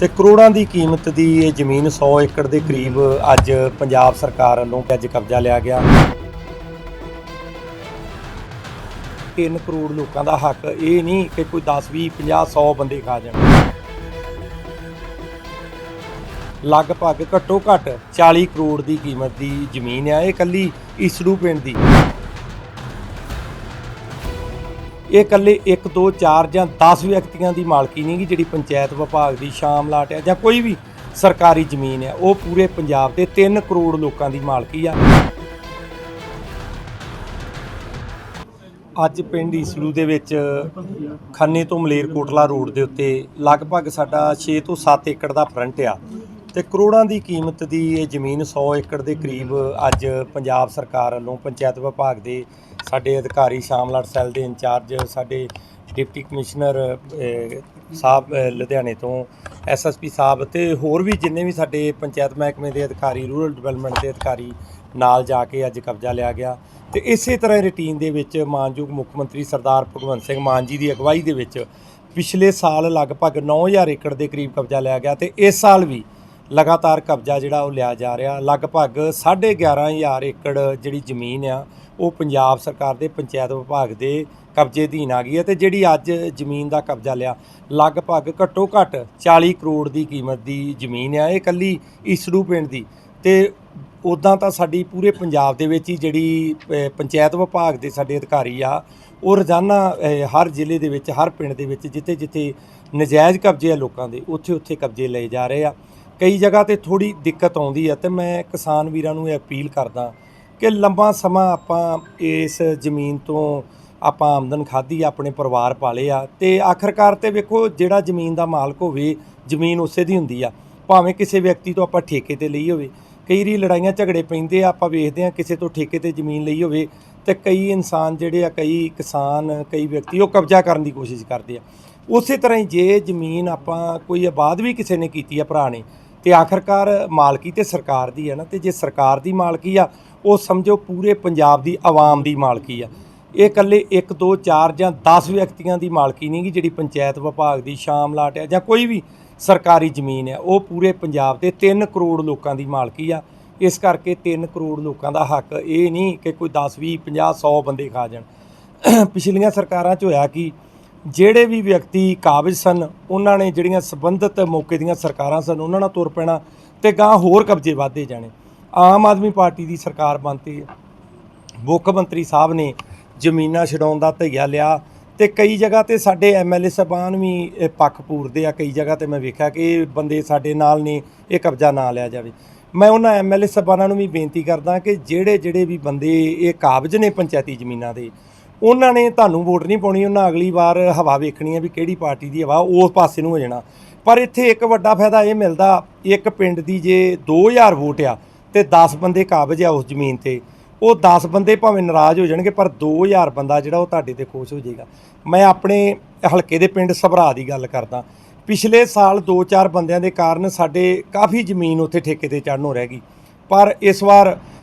ਤੇ ਕਰੋੜਾਂ ਦੀ ਕੀਮਤ ਦੀ ਇਹ ਜ਼ਮੀਨ 100 ਏਕੜ ਦੇ ਕਰੀਬ ਅੱਜ ਪੰਜਾਬ ਸਰਕਾਰ ਵੱਲੋਂ ਅੱਜ ਕਬਜ਼ਾ ਲਿਆ ਗਿਆ। 3 ਕਰੋੜ ਲੋਕਾਂ ਦਾ ਹੱਕ ਇਹ ਨਹੀਂ ਕਿ ਕੋਈ 10 20 50 100 ਬੰਦੇ ਖਾ ਜਾਣ। ਲਗਭਗ ਘੱਟੋ ਘੱਟ 40 ਕਰੋੜ ਦੀ ਕੀਮਤ ਦੀ ਜ਼ਮੀਨ ਆ ਇਹ ਇਕੱਲੀ ਈਸੜੂ ਪਿੰਡ ਦੀ। ਇਹ ਇਕੱਲੇ 1 2 4 ਜਾਂ 10 ਵਿਅਕਤੀਆਂ ਦੀ ਮਾਲਕੀ ਨਹੀਂ ਗੀ ਜਿਹੜੀ ਪੰਚਾਇਤ ਵਿਭਾਗ ਦੀ ਸ਼ਾਮਲਾਟ ਹੈ ਜਾਂ ਕੋਈ ਵੀ ਸਰਕਾਰੀ ਜ਼ਮੀਨ ਹੈ, ਉਹ ਪੂਰੇ ਪੰਜਾਬ ਦੇ 3 ਕਰੋੜ ਲੋਕਾਂ ਦੀ ਮਾਲਕੀ ਆ। ਅੱਜ ਪਿੰਡ ਈਸੜੂ ਦੇ ਵਿੱਚ ਖੰਨੇ ਤੋਂ ਮਲੇਰਕੋਟਲਾ ਰੋਡ ਦੇ ਉੱਤੇ ਲਗਭਗ ਸਾਡਾ 6 ਤੋਂ 7 ਏਕੜ ਦਾ ਫਰੰਟ ਆ ਤੇ ਕਰੋੜਾਂ ਦੀ ਕੀਮਤ ਦੀ ਇਹ ਜ਼ਮੀਨ 100 ਏਕੜ ਦੇ ਕਰੀਬ ਅੱਜ ਪੰਜਾਬ ਸਰਕਾਰ ਵੱਲੋਂ ਪੰਚਾਇਤ ਵਿਭਾਗ ਦੇ ਸਾਡੇ ਅਧਿਕਾਰੀ ਸ਼ਾਮਲਾਟ ਸੈੱਲ ਦੇ ਇੰਚਾਰਜ ਸਾਡੇ ਡਿਪਟੀ ਕਮਿਸ਼ਨਰ ਸਾਹਿਬ ਲੁਧਿਆਣੇ ਤੋਂ ਐਸਐਸਪੀ ਸਾਹਿਬ ਤੇ ਹੋਰ ਵੀ ਜਿੰਨੇ ਵੀ ਸਾਡੇ ਪੰਚਾਇਤ ਮਹਿਕਮੇ ਦੇ ਅਧਿਕਾਰੀ ਰੂਰਲ ਡਿਵੈਲਪਮੈਂਟ ਦੇ ਅਧਿਕਾਰੀ ਨਾਲ ਜਾ ਕੇ ਅੱਜ ਕਬਜ਼ਾ ਲਿਆ ਗਿਆ। ਤੇ ਇਸੇ ਤਰ੍ਹਾਂ ਰੂਟੀਨ ਦੇ ਵਿੱਚ ਮਾਨਯੋਗ ਮੁੱਖ ਮੰਤਰੀ ਸਰਦਾਰ ਭਗਵੰਤ ਸਿੰਘ ਮਾਨ ਜੀ ਦੀ ਅਗਵਾਈ ਦੇ ਵਿੱਚ ਪਿਛਲੇ ਸਾਲ ਲਗਭਗ 9000 ਏਕੜ ਦੇ ਕਰੀਬ ਕਬਜ਼ਾ ਲਿਆ ਗਿਆ ਤੇ ਇਸ ਸਾਲ ਵੀ ਲਗਾਤਾਰ ਕਬਜ਼ਾ ਜਿਹੜਾ ਉਹ ਲਿਆ ਜਾ ਰਿਹਾ। ਲਗਭਗ 11500 ਏਕੜ ਜਿਹੜੀ ਜ਼ਮੀਨ ਆ ਉਹ ਪੰਜਾਬ ਸਰਕਾਰ ਦੇ ਪੰਚਾਇਤ ਵਿਭਾਗ ਦੇ ਕਬਜ਼ੇ ਅਧੀਨ ਆ ਗਈ ਹੈ ਤੇ ਜਿਹੜੀ ਅੱਜ ਜ਼ਮੀਨ ਦਾ ਕਬਜ਼ਾ ਲਿਆ ਲਗਭਗ ਘੱਟੋ ਘੱਟ 40 ਕਰੋੜ ਦੀ ਕੀਮਤ ਦੀ ਜ਼ਮੀਨ ਆ ਇਹ ਇਕੱਲੀ ਈਸੜੂ ਪਿੰਡ ਦੀ। ਤੇ ਉੱਦਾਂ ਤਾਂ ਸਾਡੀ ਪੂਰੇ ਪੰਜਾਬ ਦੇ ਵਿੱਚ ਹੀ ਜਿਹੜੀ ਪੰਚਾਇਤ ਵਿਭਾਗ ਦੇ ਸਾਡੇ ਅਧਿਕਾਰੀ ਆ ਉਹ ਰੋਜ਼ਾਨਾ ਹਰ ਜ਼ਿਲ੍ਹੇ ਦੇ ਵਿੱਚ ਹਰ ਪਿੰਡ ਦੇ ਵਿੱਚ ਜਿੱਥੇ ਜਿੱਥੇ ਨਜਾਇਜ਼ ਕਬਜ਼ੇ ਆ ਲੋਕਾਂ ਦੇ ਉੱਥੇ ਉੱਥੇ ਕਬਜ਼ੇ ਲਏ ਜਾ ਰਹੇ ਆ। ਕਈ ਜਗ੍ਹਾ 'ਤੇ ਥੋੜ੍ਹੀ ਦਿੱਕਤ ਆਉਂਦੀ ਆ ਤੇ ਮੈਂ ਕਿਸਾਨ ਵੀਰਾਂ ਨੂੰ ਇਹ ਅਪੀਲ ਕਰਦਾ ਕਿ ਲੰਬਾ ਸਮਾਂ ਆਪਾਂ ਇਸ ਜ਼ਮੀਨ ਤੋਂ ਆਪਾਂ ਆਮਦਨ ਖਾਧੀ ਆਪਣੇ ਪਰਿਵਾਰ ਪਾਲੇ ਆ ਤੇ ਆਖਰਕਾਰ ਤੇ ਵੇਖੋ ਜਿਹੜਾ ਜ਼ਮੀਨ ਦਾ ਮਾਲਕ ਹੋਵੇ ਜ਼ਮੀਨ ਉਸੇ ਦੀ ਹੁੰਦੀ ਆ, ਭਾਵੇਂ ਕਿਸੇ ਵਿਅਕਤੀ ਤੋਂ ਆਪਾਂ ਠੇਕੇ ਤੇ ਲਈ ਹੋਵੇ। ਕਈ ਵਾਰੀ ਲੜਾਈਆਂ ਝਗੜੇ ਪੈਂਦੇ ਆ, ਆਪਾਂ ਵੇਖਦੇ ਆ ਕਿਸੇ ਤੋਂ ਠੇਕੇ ਤੇ ਜ਼ਮੀਨ ਲਈ ਹੋਵੇ ਤੇ ਕਈ ਇਨਸਾਨ ਜਿਹੜੇ ਆ ਕਈ ਕਿਸਾਨ ਕਈ ਵਿਅਕਤੀ ਉਹ ਕਬਜ਼ਾ ਕਰਨ ਦੀ ਕੋਸ਼ਿਸ਼ ਕਰਦੇ ਆ। ਉਸੇ ਤਰ੍ਹਾਂ ਹੀ ਜੇ ਜ਼ਮੀਨ ਆਪਾਂ ਕੋਈ ਆਬਾਦ ਵੀ ਕਿਸੇ ਨੇ ਕੀਤੀ ਆ ਭਰਾ ਨੇ ਤੇ ਆਖਰਕਾਰ ਮਾਲਕੀ ਤੇ ਸਰਕਾਰ ਦੀ ਹੈ ਨਾ, ਤੇ ਜੇ ਸਰਕਾਰ ਦੀ ਮਾਲਕੀ ਆ ਉਹ ਸਮਝੋ ਪੂਰੇ ਪੰਜਾਬ ਦੀ ਆਵਾਮ ਦੀ ਮਾਲਕੀ ਆ। ਇਹ ਇਕੱਲੇ 1 2 4 ਜਾਂ 10 ਵਿਅਕਤੀਆਂ ਦੀ ਮਾਲਕੀ ਨਹੀਂ ਗੀ ਜਿਹੜੀ ਪੰਚਾਇਤ ਵਿਭਾਗ ਦੀ ਸ਼ਾਮਲਾਟ ਹੈ ਜਾਂ ਕੋਈ ਵੀ ਸਰਕਾਰੀ ਜ਼ਮੀਨ ਹੈ, ਉਹ ਪੂਰੇ ਪੰਜਾਬ ਦੇ 3 ਕਰੋੜ ਲੋਕਾਂ ਦੀ ਮਾਲਕੀ ਆ। ਇਸ ਕਰਕੇ 3 ਕਰੋੜ ਲੋਕਾਂ ਦਾ ਹੱਕ ਇਹ ਨਹੀਂ ਕਿ ਕੋਈ 10 20 50 100 ਬੰਦੇ ਖਾ ਜਾਣ। ਪਿਛਲੀਆਂ ਸਰਕਾਰਾਂ 'ਚ ਹੋਇਆ ਕਿ ਜਿਹੜੇ ਵੀ ਵਿਅਕਤੀ ਕਾਬਜ਼ ਸਨ ਉਹਨਾਂ ਨੇ ਜਿਹੜੀਆਂ ਸੰਬੰਧਿਤ ਮੌਕੇ ਦੀਆਂ ਸਰਕਾਰਾਂ ਸਨ ਉਹਨਾਂ ਨਾਲ ਤੁਰ ਪੈਣਾ ਤੇ ਗਾਂ ਹੋਰ ਕਬਜ਼ੇ ਵੱਧਦੇ ਜਾਣੇ। ਆਮ ਆਦਮੀ ਪਾਰਟੀ ਦੀ ਸਰਕਾਰ ਬਣਤੀ, ਮੁੱਖ ਮੰਤਰੀ ਸਾਹਿਬ ਨੇ ਜ਼ਮੀਨਾਂ ਛਡਾਉਣ ਦਾ ਧਈਆ ਲਿਆ ਤੇ ਕਈ ਜਗ੍ਹਾ ਤੇ ਸਾਡੇ ਐਮਐਲਏ ਸਾਹਿਬਾਨ ਵੀ ਪੱਖ ਪੂਰਦੇ ਆ। ਕਈ ਜਗ੍ਹਾ ਤੇ ਮੈਂ ਵੇਖਿਆ ਕਿ ਇਹ ਬੰਦੇ ਸਾਡੇ ਨਾਲ ਨੇ, ਇਹ ਕਬਜ਼ਾ ਨਾ ਲਿਆ ਜਾਵੇ। ਮੈਂ ਉਹਨਾਂ ਐਮਐਲਏ ਸਾਹਿਬਾਨਾਂ ਨੂੰ ਵੀ ਬੇਨਤੀ ਕਰਦਾ ਕਿ ਜਿਹੜੇ ਵੀ ਬੰਦੇ ਇਹ ਕਾਬਜ਼ ਨੇ ਪੰਚਾਇਤੀ ਜ਼ਮੀਨਾਂ ਦੇ, ਉਹਨਾਂ ਨੇ ਤੁਹਾਨੂੰ ਵੋਟ ਨਹੀਂ ਪਾਉਣੀ, ਉਹਨਾਂ ਅਗਲੀ ਵਾਰ ਹਵਾ ਵੇਖਣੀ ਹੈ ਵੀ ਕਿਹੜੀ ਪਾਰਟੀ ਦੀ ਹਵਾ, ਉਸ ਪਾਸੇ ਨੂੰ ਹੋ ਜਾਣਾ। ਪਰ ਇੱਥੇ ਇੱਕ ਵੱਡਾ ਫਾਇਦਾ ਇਹ ਮਿਲਦਾ, ਇੱਕ ਪਿੰਡ ਦੀ ਜੇ 2000 ਵੋਟ ਆ ਤੇ 10 ਬੰਦੇ ਕਾਬਜ਼ ਆ ਉਸ ਜ਼ਮੀਨ ਤੇ, ਉਹ 10 ਬੰਦੇ ਭਾਵੇਂ ਨਾਰਾਜ਼ ਹੋ ਜਾਣਗੇ ਪਰ 2000 ਬੰਦਾ ਜਿਹੜਾ ਉਹ ਤੁਹਾਡੇ ਤੇ ਖੁਸ਼ ਹੋ ਜਾਏਗਾ। ਮੈਂ ਆਪਣੇ ਹਲਕੇ ਦੇ ਪਿੰਡ ਸਭਰਾ ਦੀ ਗੱਲ ਕਰਦਾ। ਪਿਛਲੇ ਸਾਲ 2-4 ਬੰਦਿਆਂ ਦੇ ਕਾਰਨ ਸਾਡੇ ਕਾਫੀ ਜ਼ਮੀਨ ਉੱਥੇ ਠੇਕੇ ਤੇ ਚੜ੍ਹਨੋਂ ਰਹਿ ਗਈ, ਪਰ ਇਸ ਵਾਰ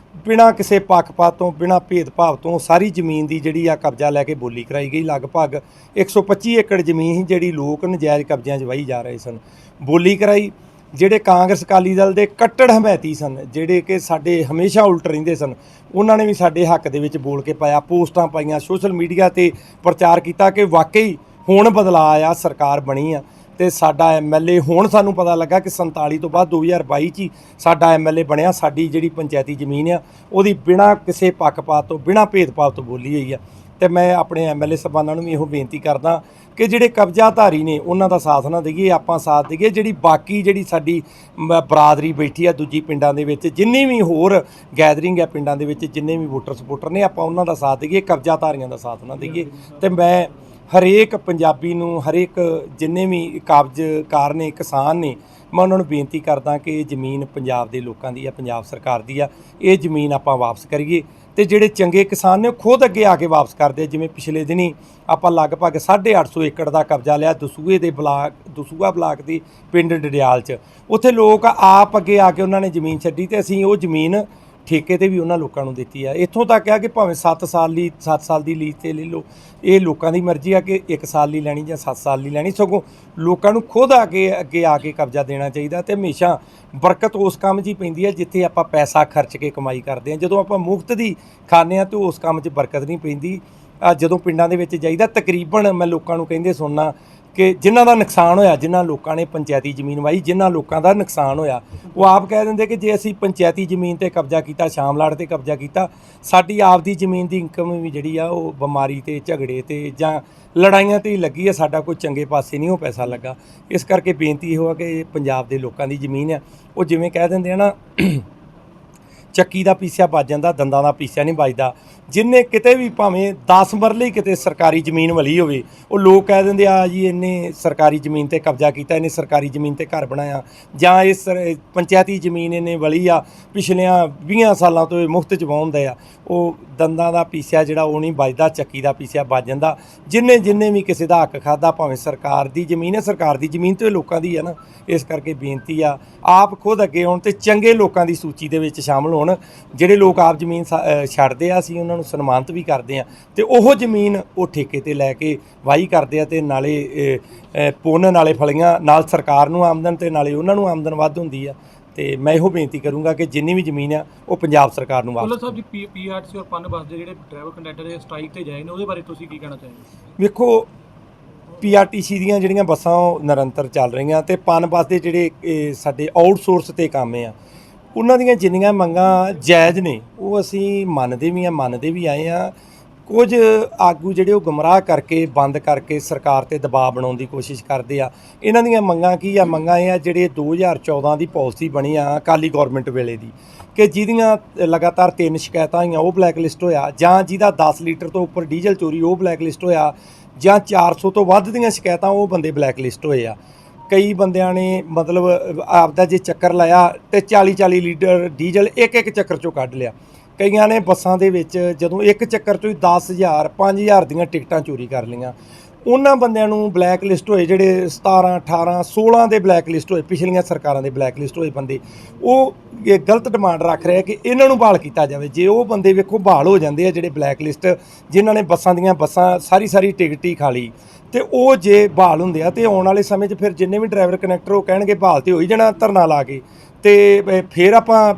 ਬਿਨਾਂ ਕਿਸੇ ਪੱਖਪਾਤ ਤੋਂ ਬਿਨਾਂ ਭੇਦਭਾਵ ਤੋਂ ਸਾਰੀ ਜ਼ਮੀਨ ਦੀ ਜਿਹੜੀ ਆ ਕਬਜ਼ਾ ਲੈ ਕੇ ਬੋਲੀ ਕਰਾਈ ਗਈ। ਲਗਭਗ 125 ਏਕੜ ਜ਼ਮੀਨ ਸੀ ਜਿਹੜੀ ਲੋਕ ਨਜਾਇਜ਼ ਕਬਜ਼ਿਆਂ 'ਚ ਵਾਹੀ ਜਾ ਰਹੇ ਸਨ, ਬੋਲੀ ਕਰਾਈ। ਜਿਹੜੇ ਕਾਂਗਰਸ ਅਕਾਲੀ ਦਲ ਦੇ ਕੱਟੜ ਹਮਾਇਤੀ ਸਨ, ਜਿਹੜੇ ਕਿ ਸਾਡੇ ਹਮੇਸ਼ਾ ਉਲਟ ਰਹਿੰਦੇ ਸਨ, ਉਹਨਾਂ ਨੇ ਵੀ ਸਾਡੇ ਹੱਕ ਦੇ ਵਿੱਚ ਬੋਲ ਕੇ ਪਾਇਆ, ਪੋਸਟਾਂ ਪਾਈਆਂ, ਸੋਸ਼ਲ ਮੀਡੀਆ ਤੇ ਪ੍ਰਚਾਰ ਕੀਤਾ ਕਿ ਵਾਕਈ ਹੁਣ ਬਦਲਾਅ ਆ, ਸਰਕਾਰ ਬਣੀ ਆ। ਤੇ ਸਾਡਾ ਐਮਐਲਏ ਹੁਣ ਸਾਨੂੰ ਪਤਾ ਲੱਗਾ ਕਿ 47 ਤੋਂ ਬਾਅਦ 2022 'ਚ ਹੀ ਸਾਡਾ ਐਮਐਲਏ ਬਣਿਆ। ਸਾਡੀ ਜਿਹੜੀ ਪੰਚਾਇਤੀ ਜ਼ਮੀਨ ਆ ਉਹਦੀ ਬਿਨਾਂ ਕਿਸੇ ਪੱਖਪਾਤ ਤੋਂ ਬਿਨਾਂ ਭੇਦਭਾਵ ਤੋਂ ਬੋਲੀ ਹੋਈ ਆ। ਤੇ ਮੈਂ ਆਪਣੇ ਐਮਐਲਏ ਸਾਹਿਬਾਨਾਂ ਨੂੰ ਵੀ ਇਹੋ ਬੇਨਤੀ ਕਰਦਾ ਕਿ ਜਿਹੜੇ ਕਬਜ਼ਾਧਾਰੀ ਨੇ ਉਹਨਾਂ ਦਾ ਸਾਥ ਨਾ ਦੇਈਏ, ਆਪਾਂ ਸਾਥ ਦੇਈਏ। ਜਿਹੜੀ ਬਾਕੀ ਜਿਹੜੀ ਸਾਡੀ ਬਰਾਦਰੀ ਬੈਠੀ ਆ ਦੂਜੀ ਪਿੰਡਾਂ ਦੇ ਵਿੱਚ, ਜਿੰਨੀ ਵੀ ਹੋਰ ਗੈਦਰਿੰਗ ਆ ਪਿੰਡਾਂ ਦੇ ਵਿੱਚ, ਜਿੰਨੇ ਵੀ ਵੋਟਰ ਸਪੋਰਟਰ ਨੇ, ਆਪਾਂ ਉਹਨਾਂ ਦਾ ਸਾਥ ਦੇਈਏ, ਕਬਜ਼ਾਧਾਰੀਆਂ ਦਾ ਸਾਥ ਨਾ ਦੇਈਏ। ਤੇ ਮੈਂ ਹਰੇਕ ਪੰਜਾਬੀ ਨੂੰ, ਹਰੇਕ ਜਿੰਨੇ ਵੀ ਕਾਬਜ਼ਕਾਰ ਨੇ, ਕਿਸਾਨ ਨੇ, ਮੈਂ ਉਹਨਾਂ ਨੂੰ ਬੇਨਤੀ ਕਰਦਾ ਕਿ ਇਹ ਜ਼ਮੀਨ ਪੰਜਾਬ ਦੇ ਲੋਕਾਂ ਦੀ ਆ, ਪੰਜਾਬ ਸਰਕਾਰ ਦੀ ਆ। ਇਹ ਜ਼ਮੀਨ ਆਪਾਂ ਵਾਪਸ ਕਰੀਏ ਤੇ ਜਿਹੜੇ ਚੰਗੇ ਕਿਸਾਨ ਨੇ ਉਹ ਖੁਦ ਅੱਗੇ ਆ ਕੇ ਵਾਪਸ ਕਰਦੇ। ਜਿਵੇਂ ਪਿਛਲੇ ਦਿਨੀ ਆਪਾਂ ਲਗਭਗ 850 ਏਕੜ ਦਾ ਕਬਜ਼ਾ ਲਿਆ ਦਸੂਹਾ ਬਲਾਕ ਦੀ ਪਿੰਡ ਡਡਿਆਲ 'ਚ। ਉੱਥੇ ਲੋਕ ਆਪ ਅੱਗੇ ਆ ਕੇ ਉਹਨਾਂ ਨੇ ਜ਼ਮੀਨ ਛੱਡੀ ਤੇ ਅਸੀਂ ਉਹ ਜ਼ਮੀਨ ਠੇਕੇ ਤੇ ਵੀ ਉਹਨਾਂ ਲੋਕਾਂ ਨੂੰ ਦਿੱਤੀ ਆ। ਇੱਥੋਂ ਤੱਕ ਆ ਕਿ ਭਾਵੇਂ 7 ਸਾਲ ਦੀ ਲੀਜ਼ ਤੇ ਲੈ ਲਓ, ਇਹ ਲੋਕਾਂ ਦੀ ਮਰਜ਼ੀ ਆ ਕਿ 1 ਸਾਲ ਲਈ ਲੈਣੀ ਜਾਂ 7 ਸਾਲ ਲਈ ਲੈਣੀ। ਸਗੋਂ ਲੋਕਾਂ ਨੂੰ ਖੁਦ ਅੱਗੇ ਆ ਕੇ ਕਬਜ਼ਾ ਦੇਣਾ ਚਾਹੀਦਾ। ਤੇ ਹਮੇਸ਼ਾ ਬਰਕਤ ਉਸ ਕੰਮ 'ਚ ਹੀ ਪੈਂਦੀ ਹੈ ਜਿੱਥੇ ਆਪਾਂ ਪੈਸਾ ਖਰਚ ਕੇ ਕਮਾਈ ਕਰਦੇ ਹਾਂ। ਜਦੋਂ ਆਪਾਂ ਮੁਫਤ ਦੀ ਖਾਂਦੇ ਹਾਂ ਤਾਂ ਉਸ ਕੰਮ 'ਚ ਬਰਕਤ ਨਹੀਂ ਪੈਂਦੀ। ਜਦੋਂ ਪਿੰਡਾਂ ਦੇ ਵਿੱਚ ਜਾਈਦਾ, ਤਕਰੀਬਨ ਮੈਂ ਲੋਕਾਂ ਨੂੰ ਕਹਿੰਦੇ ਸੁਣਨਾ ਕਿ ਜਿਨ੍ਹਾਂ ਦਾ ਨੁਕਸਾਨ ਹੋਇਆ, ਜਿਨ੍ਹਾਂ ਲੋਕਾਂ ਨੇ ਪੰਚਾਇਤੀ ਜ਼ਮੀਨ ਵਾਹੀ, ਜਿਨ੍ਹਾਂ ਲੋਕਾਂ ਦਾ ਨੁਕਸਾਨ ਹੋਇਆ, ਉਹ ਆਪ ਕਹਿ ਦਿੰਦੇ ਕਿ ਜੇ ਅਸੀਂ ਪੰਚਾਇਤੀ ਜ਼ਮੀਨ ਤੇ ਕਬਜ਼ਾ ਕੀਤਾ, ਸ਼ਾਮਲਾੜ ਤੇ ਕਬਜ਼ਾ ਕੀਤਾ, ਸਾਡੀ ਆਪਦੀ ਜ਼ਮੀਨ ਦੀ ਇਨਕਮ ਵੀ ਜਿਹੜੀ ਆ ਉਹ ਬਿਮਾਰੀ ਤੇ ਝਗੜੇ ਤੇ ਜਾਂ ਲੜਾਈਆਂ ਤੇ ਹੀ ਲੱਗੀ ਆ, ਸਾਡਾ ਕੋਈ ਚੰਗੇ ਪਾਸੇ ਨਹੀਂ ਉਹ ਪੈਸਾ ਲੱਗਾ। ਇਸ ਕਰਕੇ ਬੇਨਤੀ ਇਹੋ ਆ ਕਿ ਪੰਜਾਬ ਦੇ ਲੋਕਾਂ ਦੀ ਜ਼ਮੀਨ ਆ, ਉਹ ਜਿਵੇਂ ਕਹਿ ਦਿੰਦੇ ਆ ਨਾ, ਚੱਕੀ ਦਾ ਪੀਸਿਆ ਵੱਜ ਜਾਂਦਾ, ਦੰਦਾਂ ਦਾ ਪੀਸਿਆ ਨਹੀਂ ਵੱਜਦਾ। ਜਿੰਨੇ ਕਿਤੇ ਵੀ ਭਾਵੇਂ 10 ਮਰਲੇ ਕਿਤੇ ਸਰਕਾਰੀ ਜ਼ਮੀਨ ਵਲੀ ਹੋਵੇ, ਉਹ ਲੋਕ ਕਹਿ ਦਿੰਦੇ ਆ ਜੀ ਇਹਨੇ ਸਰਕਾਰੀ ਜ਼ਮੀਨ ਤੇ ਕਬਜ਼ਾ ਕੀਤਾ, ਇਹਨੇ ਸਰਕਾਰੀ ਜ਼ਮੀਨ ਤੇ ਘਰ ਬਣਾਇਆ, ਜਾਂ ਇਸ ਪੰਚਾਇਤੀ ਜ਼ਮੀਨ ਇਹਨੇ ਵਲੀ ਆ, ਪਿਛਲਿਆਂ 20 ਸਾਲਾਂ ਤੋਂ ਇਹ ਮੁਫਤ 'ਚ ਵਾਹੁੰਦੇ ਆ। ਉਹ ਦੰਦਾਂ ਦਾ ਪੀਸਿਆ ਜਿਹੜਾ ਉਹ ਨਹੀਂ ਵੱਜਦਾ, ਚੱਕੀ ਦਾ ਪੀਸਿਆ ਵੱਜ ਜਾਂਦਾ। ਜਿੰਨੇ ਵੀ ਕਿਸੇ ਦਾ ਹੱਕ ਖਾਦਾ, ਭਾਵੇਂ ਸਰਕਾਰ ਦੀ ਜ਼ਮੀਨ ਹੈ, ਸਰਕਾਰ ਦੀ ਜ਼ਮੀਨ ਤੇ ਲੋਕਾਂ ਦੀ ਹੈ ਨਾ। ਇਸ ਕਰਕੇ ਬੇਨਤੀ ਆ, ਆਪ ਖੁਦ ਅੱਗੇ ਆਉਣ ਤੇ ਚੰਗੇ ਲੋਕਾਂ ਦੀ ਸੂਚੀ ਦੇ ਵਿੱਚ ਸ਼ਾਮਲ ਹੋਣ। ਜਿਹੜੇ ਲੋਕ ਆਪ ਜ਼ਮੀਨ ਛੱਡਦੇ ਆ, ਅਸੀਂ ਉਹਨਾਂ ਨੂੰ ਸਨਮਾਨਿਤ ਵੀ ਕਰਦੇ ਆ, ਤੇ ਉਹ ਜ਼ਮੀਨ ਉਹ ਠੇਕੇ ਤੇ ਲੈ ਕੇ ਵਾਹੀ ਕਰਦੇ ਆ, ਤੇ ਨਾਲੇ ਪੁੰਨ ਨਾਲੇ ਫਲੀਆਂ ਨਾਲ ਸਰਕਾਰ ਨੂੰ ਆਮਦਨ ਤੇ ਨਾਲੇ ਉਹਨਾਂ ਨੂੰ ਆਮਦਨ ਵੱਧ ਹੁੰਦੀ ਆ। ਤੇ ਮੈਂ ਇਹੋ ਬੇਨਤੀ ਕਰੂੰਗਾ ਕਿ ਜਿੰਨੀ ਵੀ ਜ਼ਮੀਨ ਆ ਉਹ ਪੰਜਾਬ ਸਰਕਾਰ ਨੂੰ ਵਾਪਸ। ਸਾਹਿਬ ਜੀ, ਪੀਆਰਟੀਸੀ ਔਰ ਪਨ ਬੱਸ ਦੇ ਜਿਹੜੇ ਡਰਾਈਵਰ ਕੰਡਕਟਰ ਦੇ ਸਟ੍ਰਾਈਕ ਤੇ ਜਾਏ ਨੇ, ਉਹਦੇ ਬਾਰੇ ਤੁਸੀਂ ਕੀ ਕਹਿਣਾ ਚਾਹੋਗੇ? ਵੇਖੋ, ਪੀਆਰਟੀਸੀ ਦੀਆਂ ਜਿਹੜੀਆਂ ਬੱਸਾਂ ਉਹ ਨਿਰੰਤਰ ਚੱਲ ਰਹੀਆਂ, ਤੇ ਪਨ ਬੱਸ ਦੇ ਜਿਹੜੇ ਸਾਡੇ ਆਊਟਸੋਰਸ ਤੇ ਕੰਮ ਆ, ਉਹਨਾਂ ਦੀਆਂ ਜਿੰਨੀਆਂ ਮੰਗਾਂ ਜਾਇਜ਼ ਨੇ ਉਹ ਅਸੀਂ ਮੰਨਦੇ ਵੀ ਆਏ ਆ। ਕੁਝ ਆਗੂ ਜਿਹੜੇ ਉਹ ਗੁੰਮਰਾਹ ਕਰਕੇ, ਬੰਦ ਕਰਕੇ ਸਰਕਾਰ ਤੇ ਦਬਾਅ ਬਣਾਉਣ ਦੀ ਕੋਸ਼ਿਸ਼ ਕਰਦੇ ਆ। ਇਹਨਾਂ ਦੀਆਂ ਮੰਗਾਂ ਕੀ ਆ? ਮੰਗਾਂ ਇਹ ਆ ਜਿਹੜੇ 2014 ਦੀ ਪਾਲਿਸੀ ਬਣੀ ਆ ਅਕਾਲੀ ਗੌਰਮੈਂਟ ਵੇਲੇ ਦੀ, ਕਿ ਜਿਹਦੀਆਂ ਲਗਾਤਾਰ 3 ਸ਼ਿਕਾਇਤਾਂ ਹੋਈਆਂ ਉਹ ਬਲੈਕ ਲਿਸਟ ਹੋਇਆ, ਜਾਂ ਜਿਹਦਾ 10 ਲੀਟਰ ਤੋਂ ਉੱਪਰ ਡੀਜ਼ਲ ਚੋਰੀ ਉਹ ਬਲੈਕ ਲਿਸਟ ਹੋਇਆ, ਜਾਂ 400 ਤੋਂ ਵੱਧ ਦੀਆਂ ਸ਼ਿਕਾਇਤਾਂ ਉਹ ਬੰਦੇ ਬਲੈਕ ਲਿਸਟ ਹੋਏ ਆ। ਕਈ ਬੰਦਿਆਂ ਨੇ ਮਤਲਬ ਆਪਦਾ ਜੇ ਚੱਕਰ ਲਾਇਆ ਤੇ 40 ਲੀਟਰ ਡੀਜ਼ਲ ਇੱਕ ਚੱਕਰ 'ਚੋਂ ਕੱਢ ਲਿਆ। ਕਈਆਂ ਨੇ ਬੱਸਾਂ ਦੇ ਵਿੱਚ ਜਦੋਂ ਇੱਕ ਚੱਕਰ 'ਚੋਂ ਹੀ 10,000 5,000 ਦੀਆਂ ਟਿਕਟਾਂ ਚੋਰੀ ਕਰ ਲਈਆਂ। ਉਹਨਾਂ ਬੰਦਿਆਂ ਨੂੰ ਬਲੈਕ ਲਿਸਟ ਹੋਏ, ਜਿਹੜੇ 17 18 16 ਦੇ ਬਲੈਕ ਲਿਸਟ ਹੋਏ, ਪਿਛਲੀਆਂ ਸਰਕਾਰਾਂ ਦੇ ਬਲੈਕ ਲਿਸਟ ਹੋਏ ਬੰਦੇ, ਉਹ ਇਹ ਗਲਤ ਡਿਮਾਂਡ ਰੱਖ ਰਿਹਾ ਕਿ ਇਹਨਾਂ ਨੂੰ ਬਹਾਲ ਕੀਤਾ ਜਾਵੇ। ਜੇ ਉਹ ਬੰਦੇ ਵੇਖੋ ਬਹਾਲ ਹੋ ਜਾਂਦੇ ਆ ਜਿਹੜੇ ਬਲੈਕ ਲਿਸਟ, ਜਿਨ੍ਹਾਂ ਨੇ ਬੱਸਾਂ ਸਾਰੀ ਟਿਕਟ ਹੀ ਖਾ ਲਈ, ਤੇ ਉਹ ਜੇ ਬਹਾਲ ਹੁੰਦੇ ਆ ਤੇ ਆਉਣ ਵਾਲੇ ਸਮੇਂ 'ਚ ਫਿਰ ਜਿੰਨੇ ਵੀ ਡਰਾਈਵਰ ਕਨੈਕਟਰ ਉਹ ਕਹਿਣਗੇ ਬਹਾਲ ਤੇ ਹੋ ਹੀ ਜਾਣਾ ਧਰਨਾ ਲਾ ਕੇ, ਤੇ ਫਿਰ ਆਪਾਂ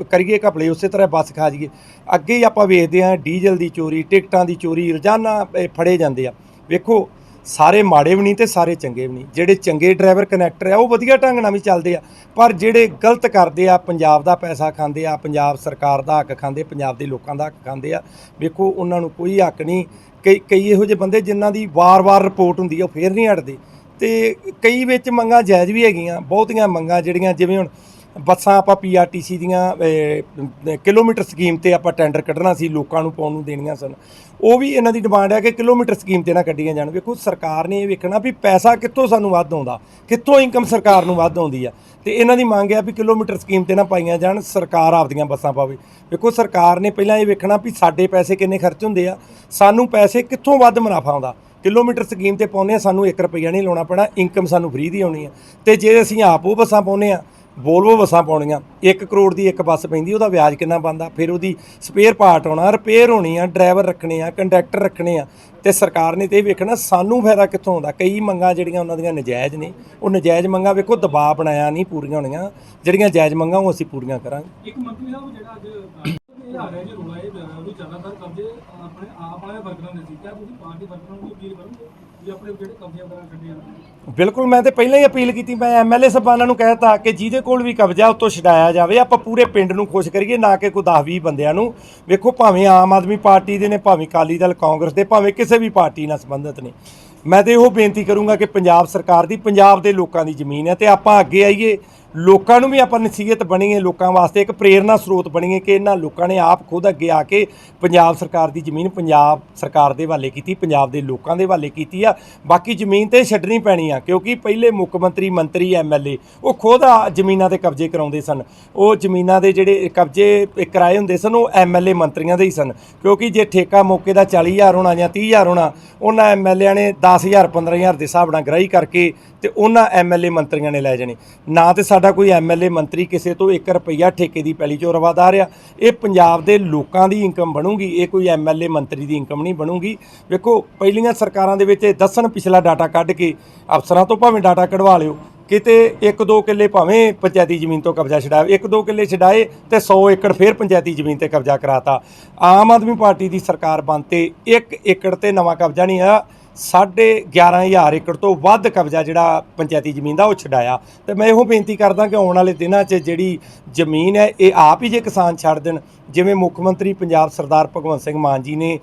ਕਰੀਏ ਘਪਲੇ, ਉਸੇ ਤਰ੍ਹਾਂ ਬੱਸ ਖਾ ਜਾਈਏ। ਅੱਗੇ ਹੀ ਆਪਾਂ ਵੇਖਦੇ ਹਾਂ ਡੀਜ਼ਲ ਦੀ ਚੋਰੀ, ਟਿਕਟਾਂ ਦੀ ਚੋਰੀ ਰੋਜ਼ਾਨਾ ਫੜੇ ਜਾਂਦੇ ਆ। ਵੇਖੋ, ਸਾਰੇ ਮਾੜੇ ਵੀ ਨਹੀਂ ਤੇ ਸਾਰੇ ਚੰਗੇ ਵੀ ਨਹੀਂ। ਜਿਹੜੇ ਚੰਗੇ ਡਰਾਈਵਰ ਕਨੈਕਟਰ ਆ ਉਹ ਵਧੀਆ ਢੰਗ ਨਾਲ ਵੀ ਚੱਲਦੇ ਆ, ਪਰ ਜਿਹੜੇ ਗਲਤ ਕਰਦੇ ਆ, ਪੰਜਾਬ ਦਾ ਪੈਸਾ ਖਾਂਦੇ ਆ, ਪੰਜਾਬ ਸਰਕਾਰ ਦਾ ਹੱਕ ਖਾਂਦੇ, ਪੰਜਾਬ ਦੇ ਲੋਕਾਂ ਦਾ ਹੱਕ ਖਾਂਦੇ ਆ, ਵੇਖੋ ਉਹਨਾਂ ਨੂੰ ਕੋਈ ਹੱਕ ਨਹੀਂ। ਕਈ ਇਹੋ ਜਿਹੇ ਬੰਦੇ ਜਿਨ੍ਹਾਂ ਦੀ ਵਾਰ-ਵਾਰ ਰਿਪੋਰਟ ਹੁੰਦੀ ਆ ਉਹ ਫੇਰ ਨਹੀਂ ਹਟਦੇ। ਤੇ ਕਈ ਵਿੱਚ ਮੰਗਾਂ ਜਾਇਜ਼ ਵੀ ਹੈਗੀਆਂ, ਬਹੁਤੀਆਂ ਮੰਗਾਂ ਜਿਹੜੀਆਂ ਜਿਵੇਂ ਹੁਣ ਬੱਸਾਂ ਆਪਾਂ ਪੀਆਰਟੀਸੀ ਦੀਆਂ ਕਿਲੋਮੀਟਰ ਸਕੀਮ ਤੇ ਆਪਾਂ ਟੈਂਡਰ ਕੱਢਣਾ ਸੀ, ਲੋਕਾਂ ਨੂੰ ਪਾਉਣ ਨੂੰ ਦੇਣੀਆਂ ਸਨ, ਉਹ ਵੀ ਇਹਨਾਂ ਦੀ ਡਿਮਾਂਡ ਹੈ ਕਿ ਕਿਲੋਮੀਟਰ ਸਕੀਮ ਤੇ ਨਾ ਕੱਢੀਆਂ ਜਾਣ। ਵੇਖੋ, ਸਰਕਾਰ ਨੇ ਇਹ ਵੇਖਣਾ ਵੀ ਪੈਸਾ ਕਿੱਥੋਂ ਸਾਨੂੰ ਵੱਧ ਆਉਂਦਾ, ਕਿੱਥੋਂ ਇਨਕਮ ਸਰਕਾਰ ਨੂੰ ਵੱਧ ਆਉਂਦੀ ਆ, ਤੇ ਇਹਨਾਂ ਦੀ ਮੰਗ ਹੈ ਵੀ ਕਿਲੋਮੀਟਰ ਸਕੀਮ ਤੇ ਨਾ ਪਾਈਆਂ ਜਾਣ, ਸਰਕਾਰ ਆਪਦੀਆਂ ਬੱਸਾਂ ਪਾਵੇ। ਵੇਖੋ, ਸਰਕਾਰ ਨੇ ਪਹਿਲਾਂ ਇਹ ਵੇਖਣਾ ਵੀ ਸਾਡੇ ਪੈਸੇ ਕਿੰਨੇ ਖਰਚ ਹੁੰਦੇ ਆ, ਸਾਨੂੰ ਪੈਸੇ ਕਿੱਥੋਂ ਵੱਧ ਮੁਨਾਫਾ ਆਉਂਦਾ। ਕਿਲੋਮੀਟਰ ਸਕੀਮ ਤੇ ਪਾਉਂਦੇ ਆ, ਸਾਨੂੰ 1 ਰੁਪਈਆ ਨਹੀਂ ਲਾਉਣਾ ਪੈਣਾ, ਇਨਕਮ ਸਾਨੂੰ ਫ੍ਰੀ ਦੀ ਆਉਣੀ ਆ। ਤੇ ਜੇ ਅਸੀਂ ਆਪ ਉਹ ਬੱਸਾਂ ਪਾਉਂਦੇ ਆ, ਵੋਲਵੋ ਬੱਸਾਂ ਪਾਉਣੀਆਂ, 1 ਕਰੋੜ ਦੀ ਇੱਕ ਬੱਸ ਪੈਂਦੀ, ਉਹਦਾ ਵਿਆਜ ਕਿੰਨਾ ਬਣਦਾ, ਫਿਰ ਉਹਦੀ ਸਪੇਅਰ ਪਾਰਟ ਆਉਣਾ, ਰਿਪੇਅਰ ਹੋਣੀ ਆ, ਡਰਾਈਵਰ ਰੱਖਣੇ ਆ, ਕੰਡਕਟਰ ਰੱਖਣੇ ਆ, ਤੇ ਸਰਕਾਰ ਨੇ ਤੇ ਇਹ ਵੇਖਣਾ ਸਾਨੂੰ ਫਾਇਦਾ ਕਿੱਥੋਂ ਆਉਂਦਾ। ਕਈ ਮੰਗਾਂ ਜਿਹੜੀਆਂ ਉਹਨਾਂ ਦੀਆਂ ਨਜਾਇਜ਼ ਨੇ, ਉਹ ਨਜਾਇਜ਼ ਮੰਗਾਂ ਵੇਖੋ ਦਬਾਅ ਬਣਾਇਆ ਨਹੀਂ ਪੂਰੀਆਂ ਹੋਣੀਆਂ, ਜਿਹੜੀਆਂ ਜਾਇਜ਼ ਮੰਗਾਂ ਉਹ ਅਸੀਂ ਪੂਰੀਆਂ ਕਰਾਂਗੇ। ਇੱਕ ਮੰਤਰੀ ਸਾਹਿਬ ਜਿਹੜਾ ਅੱਜ ਇਹ ਆ ਰਿਹਾ ਜੀ ਰੋਲਾ, ਇਹ ਉਹਨੂੰ ਜ਼ਿਆਦਾਤਰ ਕਬਜ਼ੇ ਆਪਣੇ ਆਪ ਵਾਲੇ ਵਰਕਰਾਂ ਦੇ ਸੀ, ਕਿਆ ਤੁਸੀਂ ਪਾਰਟੀ ਵਰਕਰਾਂ ਨੂੰ ਅਪੀਲ ਕਰੋਗੇ ਵੀ ਆਪਣੇ ਜਿਹੜੇ ਕਬਜ਼ੇ ਵਗੈਰਾ ਛੱਡੇ ਜਾਂਦੇ? ਬਿਲਕੁਲ, ਮੈਂ ਤੇ ਪਹਿਲਾਂ ਹੀ ਅਪੀਲ ਕੀਤੀ, ਮੈਂ ਐਮਐਲਏ ਸਾਹਿਬਾਨਾਂ ਨੂੰ ਕਹਿਤਾ ਕਿ ਜਿਹਦੇ ਕੋਲ ਵੀ ਕਬਜ਼ਾ ਉਹ ਤੋਂ ਛਡਾਇਆ ਜਾਵੇ, ਆਪਾਂ ਪੂਰੇ ਪਿੰਡ ਨੂੰ ਖੁਸ਼ ਕਰੀਏ, ਨਾ ਕਿ ਕੋਈ 10-20 ਬੰਦਿਆਂ ਨੂੰ। ਵੇਖੋ, ਭਾਵੇਂ ਆਮ ਆਦਮੀ ਪਾਰਟੀ ਦੇ ਨੇ, ਭਾਵੇਂ ਅਕਾਲੀ ਦਲ, ਕਾਂਗਰਸ ਦੇ, ਭਾਵੇਂ ਕਿਸੇ ਵੀ ਪਾਰਟੀ ਨਾਲ ਸੰਬੰਧਿਤ ਨੇ। ਮੈਂ ਤੇ ਇਹੋ ਬੇਨਤੀ ਕਰੂੰਗਾ ਕਿ ਪੰਜਾਬ ਸਰਕਾਰ ਦੀ, ਪੰਜਾਬ ਦੇ ਲੋਕਾਂ ਦੀ ਜ਼ਮੀਨ ਹੈ, ਤੇ ਆਪਾਂ ਅੱਗੇ ਆਈਏ, ਲੋਕਾਂ ਨੂੰ ਵੀ ਆਪਾਂ ਨਸੀਹਤ ਬਣੀਏ, ਲੋਕਾਂ ਵਾਸਤੇ ਇੱਕ ਪ੍ਰੇਰਨਾ ਸਰੋਤ ਬਣੀਏ ਕਿ ਇਹਨਾਂ ਲੋਕਾਂ ਨੇ ਆਪ ਖੁਦ ਅੱਗੇ ਆ ਕੇ ਪੰਜਾਬ ਸਰਕਾਰ ਦੀ ਜ਼ਮੀਨ ਪੰਜਾਬ ਸਰਕਾਰ ਦੇ ਹਵਾਲੇ ਕੀਤੀ, ਪੰਜਾਬ ਦੇ ਲੋਕਾਂ ਦੇ ਹਵਾਲੇ ਕੀਤੀ ਆ। ਬਾਕੀ ਜ਼ਮੀਨ ਤੇ ਛੱਡਣੀ ਪੈਣੀ ਆ, ਕਿਉਂਕਿ ਪਹਿਲੇ ਮੁੱਖ ਮੰਤਰੀ ਐਮਐਲਏ ਉਹ ਖੁਦ ਜ਼ਮੀਨਾਂ ਤੇ ਕਬਜ਼ੇ ਕਰਾਉਂਦੇ ਸਨ। ਉਹ ਜ਼ਮੀਨਾਂ ਦੇ ਜਿਹੜੇ ਕਬਜ਼ੇ ਕਿਰਾਏ ਹੁੰਦੇ ਸਨ ਉਹ ਐਮਐਲਏ ਮੰਤਰੀਆਂ ਦੇ ਹੀ ਸਨ, ਕਿਉਂਕਿ ਜੇ ਠੇਕਾ ਮੌਕੇ ਦਾ 40,000 ਹੋਣਾ ਜਾਂ 30,000 ਹੋਣਾ, ਉਹਨਾਂ ਐਮਐਲਏ ਨੇ 10,000 15,000 ਦੇ ਹਿਸਾਬ ਨਾਲ ਗ੍ਰਾਹੀ ਕਰਕੇ ਤੇ ਉਹਨਾਂ ਐਮਐਲਏ ਮੰਤਰੀਆਂ ਨੇ ਲੈ ਜਾਣੇ। ਨਾ ਤੇ ਸਾਡਾ ਕੋਈ ਐਮਐਲਏ ਮੰਤਰੀ ਕਿਸੇ ਤੋਂ 1 ਰੁਪਈਆ ਠੇਕੇ ਦੀ ਪੈਲੀ 'ਚੋਂ ਰਵਾਦਾਰ ਆ। ਇਹ ਪੰਜਾਬ ਦੇ ਲੋਕਾਂ ਦੀ ਇਨਕਮ ਬਣੂਗੀ, ਇਹ ਕੋਈ ਐਮਐਲਏ ਮੰਤਰੀ ਦੀ ਇਨਕਮ ਨਹੀਂ ਬਣੂਗੀ। ਵੇਖੋ ਪਹਿਲੀਆਂ ਸਰਕਾਰਾਂ ਦੇ ਵਿੱਚ ਦੱਸਣ ਪਿਛਲਾ ਡਾਟਾ ਕੱਢ ਕੇ, ਅਫਸਰਾਂ ਤੋਂ ਭਾਵੇਂ ਡਾਟਾ ਕਢਵਾ ਲਿਓ, ਕਿਤੇ 1-2 ਕਿੱਲੇ ਭਾਵੇਂ ਪੰਚਾਇਤੀ ਜ਼ਮੀਨ ਤੋਂ ਕਬਜ਼ਾ ਛਡਾਏ, 1-2 ਕਿੱਲੇ ਛਡਾਏ ਤੇ 100 ਏਕੜ ਫਿਰ ਪੰਚਾਇਤੀ ਜ਼ਮੀਨ ਤੇ ਕਬਜ਼ਾ ਕਰਾਤਾ। ਆਮ ਆਦਮੀ ਪਾਰਟੀ ਦੀ ਸਰਕਾਰ ਬਣ ਤੇ 1 ਏਕੜ ਤੇ ਨਵਾਂ ਕਬਜ਼ਾ ਨਹੀਂ ਆਇਆ, 11,500 ਏਕੜ ਤੋਂ ਵੱਧ ਕਬਜ਼ਾ ਜਿਹੜਾ ਪੰਚਾਇਤੀ ਜ਼ਮੀਨ ਦਾ ਉਹ ਛਡਾਇਆ। ਤੇ ਮੈਂ ਇਹੋ ਬੇਨਤੀ ਕਰਦਾ ਕਿ ਆਉਣ ਵਾਲੇ ਦਿਨਾਂ 'ਚ ਜਿਹੜੀ ਜ਼ਮੀਨ ਹੈ ਇਹ ਆਪ ਹੀ ਜੇ ਕਿਸਾਨ ਛੱਡ ਦੇਣ, ਜਿਵੇਂ ਮੁੱਖ ਮੰਤਰੀ ਪੰਜਾਬ ਸਰਦਾਰ ਭਗਵੰਤ ਸਿੰਘ ਮਾਨ ਜੀ ਨੇ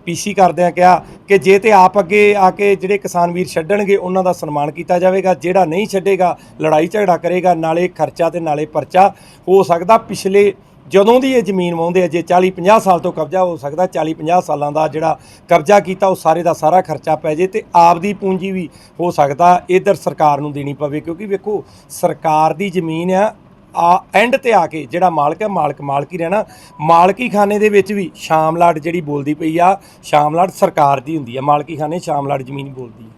ਪੀਸੀ ਕਰਦਿਆਂ ਕਿਹਾ ਕਿ ਜੇ ਤੇ ਆਪ ਅੱਗੇ ਆ ਕੇ ਜਿਹੜੇ ਕਿਸਾਨ ਵੀਰ ਛੱਡਣਗੇ ਉਹਨਾਂ ਦਾ ਸਨਮਾਨ ਕੀਤਾ ਜਾਵੇਗਾ, ਜਿਹੜਾ ਨਹੀਂ ਛੱਡੇਗਾ ਲੜਾਈ ਝਗੜਾ ਕਰੇਗਾ, ਨਾਲੇ ਖਰਚਾ ਤੇ ਨਾਲੇ ਪਰਚਾ। ਹੋ ਸਕਦਾ ਪਿਛਲੇ ਜਦੋਂ ਦੀ ਇਹ ਜ਼ਮੀਨ ਵਾਹੁੰਦੇ ਆ, ਜੇ 40-50 ਸਾਲ ਤੋਂ ਕਬਜ਼ਾ, ਹੋ ਸਕਦਾ 40-50 ਸਾਲਾਂ ਦਾ ਜਿਹੜਾ ਕਬਜ਼ਾ ਕੀਤਾ ਉਹ ਸਾਰੇ ਦਾ ਸਾਰਾ ਖਰਚਾ ਪੈ ਜੇ ਤੇ ਆਪ ਦੀ ਪੂੰਜੀ ਵੀ ਹੋ ਸਕਦਾ ਇੱਧਰ ਸਰਕਾਰ ਨੂੰ ਦੇਣੀ ਪਵੇ। ਕਿਉਂਕਿ ਵੇਖੋ ਸਰਕਾਰ ਦੀ ਜ਼ਮੀਨ ਆ ਐਂਡ ਤੇ ਆ ਕੇ ਜਿਹੜਾ ਮਾਲਕ ਹੈ ਮਾਲਕ ਹੀ ਰਹਿਣਾ। ਮਾਲਕੀ ਖਾਨੇ ਦੇ ਵਿੱਚ ਵੀ ਸ਼ਾਮਲਾਟ ਜਿਹੜੀ ਬੋਲਦੀ ਪਈ ਆ, ਸ਼ਾਮਲਾਟ ਸਰਕਾਰ ਦੀ ਹੁੰਦੀ ਆ, ਮਾਲਕੀ ਖਾਨੇ ਸ਼ਾਮਲਾਟ ਜ਼ਮੀਨ ਬੋਲਦੀ ਹੈ।